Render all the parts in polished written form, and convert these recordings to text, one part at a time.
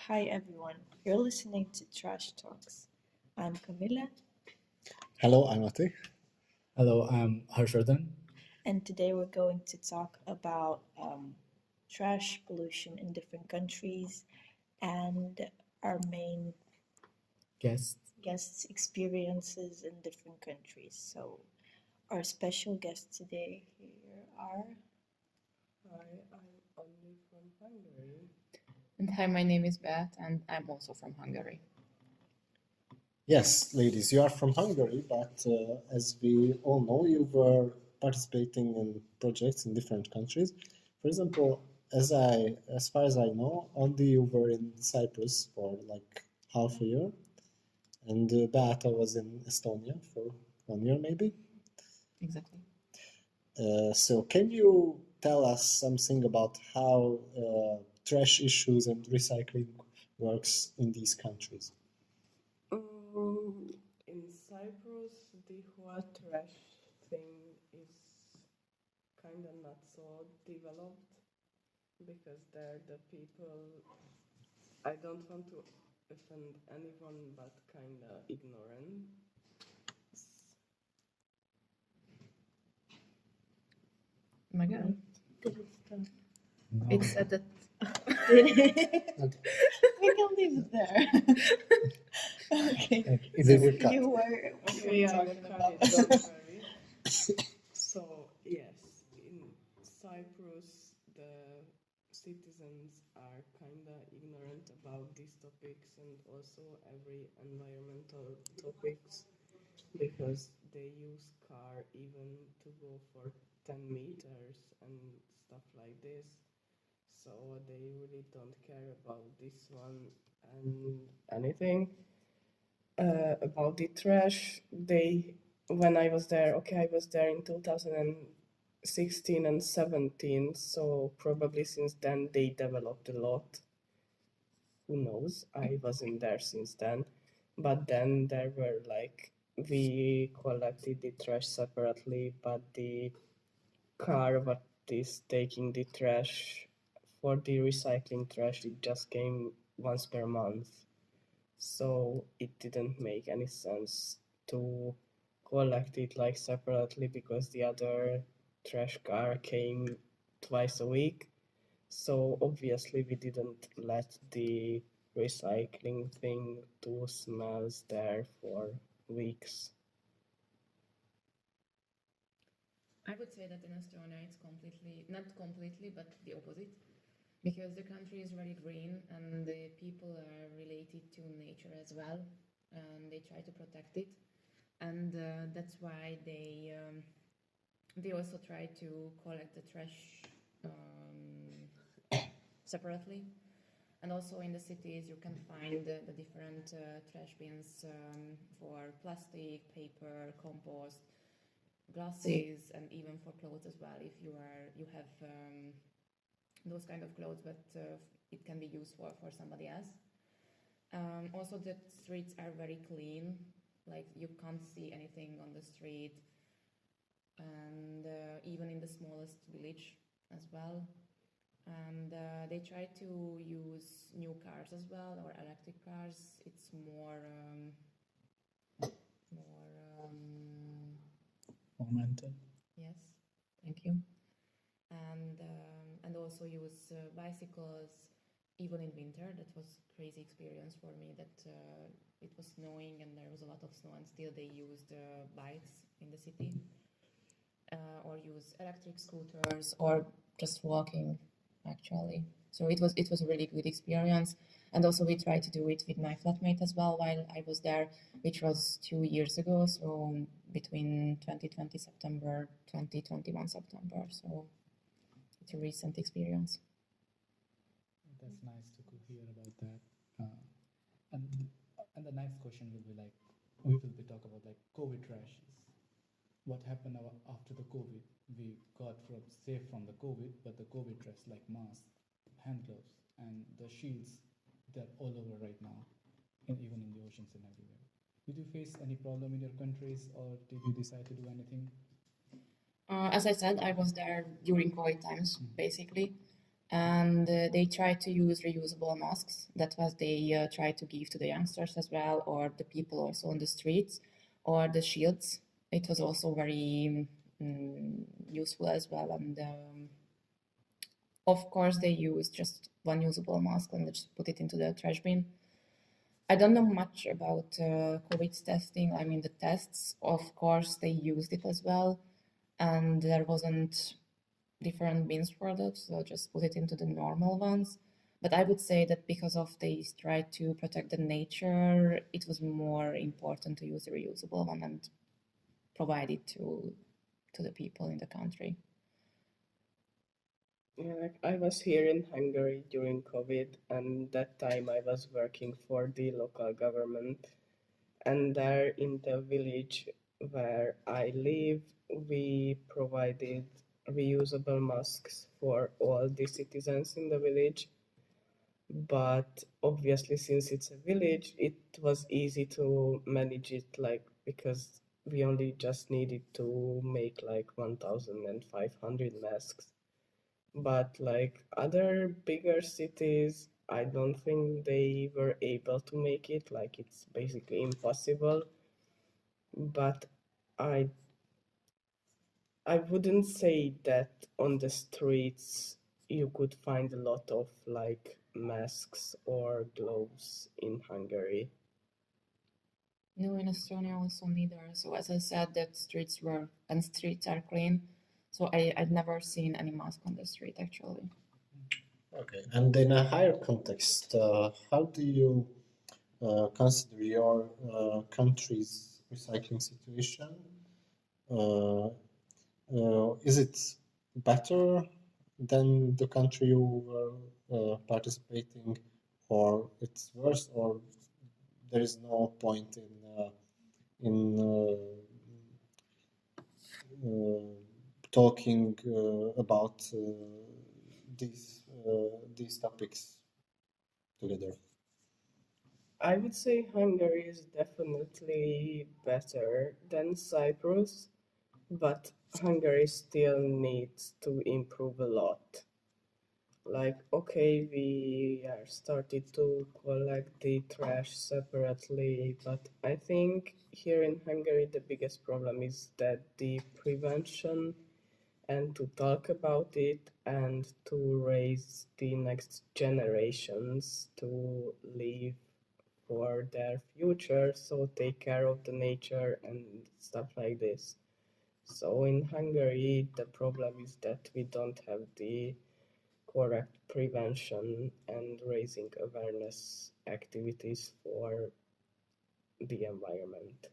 Hi everyone, you're listening to Trash Talks. I'm Camilla, Hello, I'm Ati. Hello, I'm Harshvardhan. and today we're going to talk about trash pollution in different countries and our main guests' experiences in different countries. So, our special guests today here are. Hi, I'm Andy from Hungary. And hi, my name is Beth, and I'm also from Hungary. Yes, ladies, you are from Hungary, but as we all know, you were participating in projects in different countries. For example, as far as I know, Andy, you were in Cyprus for like half a year, and Beata was in Estonia for 1 year, maybe. Exactly. So, can you tell us something about how trash issues and recycling works in these countries? In Cyprus, the whole trash thing is kind of not so developed because they're the people, I don't want to offend anyone, but kind of ignorant. Megan? No. It said that. We can leave it there. Okay. They will cut. You were We are talking about. don't worry. So, yes, in Cyprus, the citizens are kind of ignorant about these topics and also every environmental topics because they use car even to go for 10 meters and stuff like this. So they really don't care about this one and anything. About the trash, when I was there, I was there in 2016 and 17, so probably since then they developed a lot. Who knows? I wasn't there since then. But then there were we collected the trash separately, but the car what is taking the trash for the recycling trash, it just came once per month. So it didn't make any sense to collect it separately because the other trash car came twice a week. So obviously we didn't let the recycling thing do smells there for weeks. I would say that in Estonia it's not completely, but the opposite. Because the country is very green and the people are related to nature as well, and they try to protect it. And that's why they also try to collect the trash separately. And also in the cities you can find the different trash bins for plastic, paper, compost, glasses, and even for clothes as well. If you have those kind of clothes, but it can be used for somebody else. Also, the streets are very clean. Like you can't see anything on the street, and even in the smallest village as well. And they try to use new cars as well, or electric cars. It's more Momentum. Yes, thank you. And also use bicycles even in winter. That was a crazy experience for me that it was snowing and there was a lot of snow and still they used bikes in the city, or use electric scooters or just walking actually. So it was a really good experience. And also we tried to do it with my flatmate as well while I was there, which was 2 years ago, so between 2020 September, 2021 September. So it's a recent experience. That's nice to hear about that. And the next question will be we will be talk about COVID trashes. What happened after the COVID? We got safe from the COVID, but the COVID trash like masks, hand gloves, and the shields, they're all over right now, and even in the oceans and everywhere. Did you face any problem in your countries, or did you decide to do anything? As I said, I was there during COVID times, basically. and they try to use reusable masks. That's what they try to give to the youngsters as well, or the people also on the streets, or the shields. It was also very useful as well, and of course they use just one usable mask and just put it into the trash bin. I don't know much about COVID testing. I mean, the tests, of course, they used it as well, and there wasn't different bins for that, so just put it into the normal ones. But I would say that because of they try to protect the nature, it was more important to use the reusable one and provide it to the people in the country. Yeah, like I was here in Hungary during COVID, and that time I was working for the local government. And there in the village where I live, we provided reusable masks for all the citizens in the village. But obviously, since it's a village, it was easy to manage it, like because we only just needed to make like 1,500 masks. But like other bigger cities, I don't think they were able to make it. Like it's basically impossible. But I I wouldn't say that on the streets you could find a lot of like masks or gloves in Hungary. No, in Estonia also neither. So as I said, that streets are clean. So I'd never seen any mask on the street actually. Okay, and in a higher context, how do you consider your country's recycling situation? Is it better than the country you were participating, or it's worse, or there is no point in talking about these topics together? I would say Hungary is definitely better than Cyprus, but Hungary still needs to improve a lot. Like, okay, we are started to collect the trash separately, but I think here in Hungary the biggest problem is that the prevention and to talk about it and to raise the next generations to live for their future, so take care of the nature and stuff like this. So in Hungary, the problem is that we don't have the correct prevention and raising awareness activities for the environment.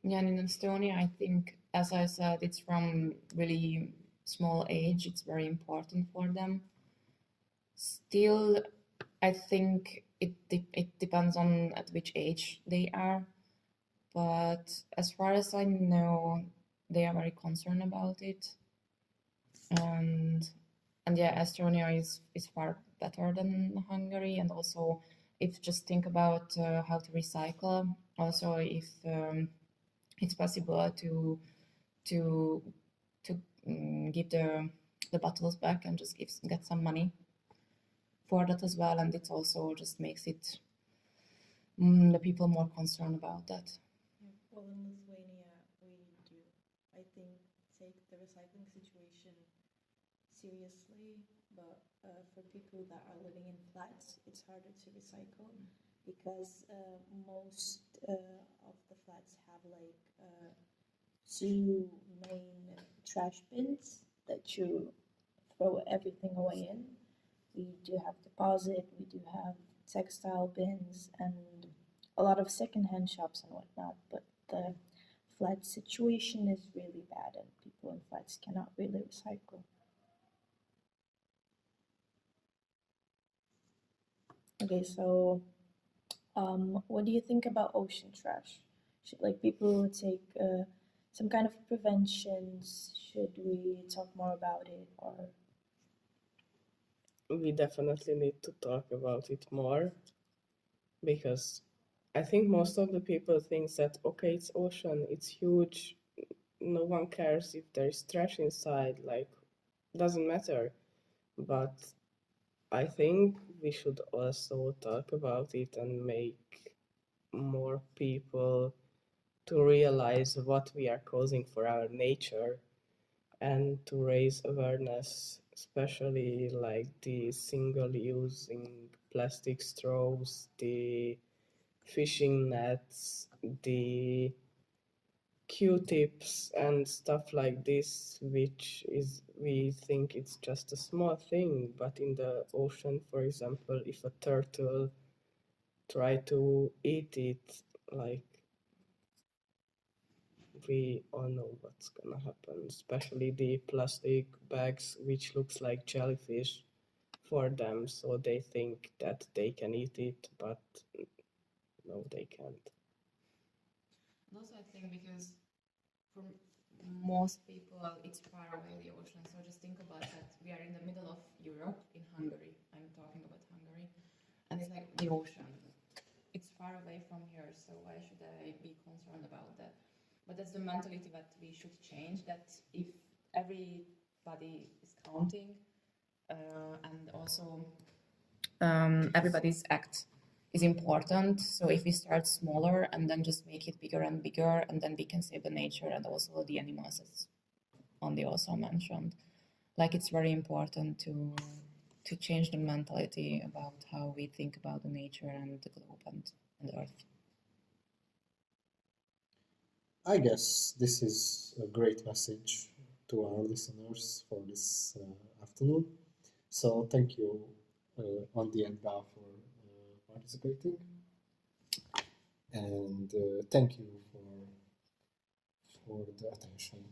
Yeah, and in Estonia, I think, as I said, it's from really small age. It's very important for them. Still, I think it depends on at which age they are. But as far as I know, they are very concerned about it. And yeah, Estonia is far better than Hungary. And also, if just think about how to recycle, also if it's possible to give the bottles back and just get some money for that as well, and it also just makes it the people more concerned about that. Yeah, well, in Lithuania, we do, I think, take the recycling situation seriously, but for people that are living in flats, it's harder to recycle because most of the flats have like two main trash bins that you throw everything away in. We do have deposit, we do have textile bins, and a lot of secondhand shops and whatnot, but the flat situation is really bad and people in flats cannot really recycle. Okay, so what do you think about ocean trash? Should like people take some kind of preventions? Should we talk more about it, or We definitely need to talk about it more because I think most of the people think that okay, it's ocean, it's huge, no one cares if there's trash inside, like doesn't matter. but I think we should also talk about it and make more people to realize what we are causing for our nature and to raise awareness, especially like the single using plastic straws, the fishing nets, the Q-tips and stuff like this, which is we think it's just a small thing, but in the ocean, for example, if a turtle try to eat it, like we all know what's gonna happen, especially the plastic bags which looks like jellyfish for them, so they think that they can eat it, but no, they can't. And also, I think because for most people, it's far away the ocean. So just think about that. We are in the middle of Europe, in Hungary. I'm talking about Hungary, and it's like the ocean. It's far away from here, so why should I be concerned about that? But that's the mentality that we should change. That if everybody is counting, and also everybody's act is important. So if we start smaller and then just make it bigger and bigger, and then we can save the nature and also the animals, as Andy also mentioned. Like it's very important to change the mentality about how we think about the nature and the globe and the earth. I guess this is a great message to our listeners for this afternoon. So thank you, Andy and Gal, for participating, and thank you for the attention.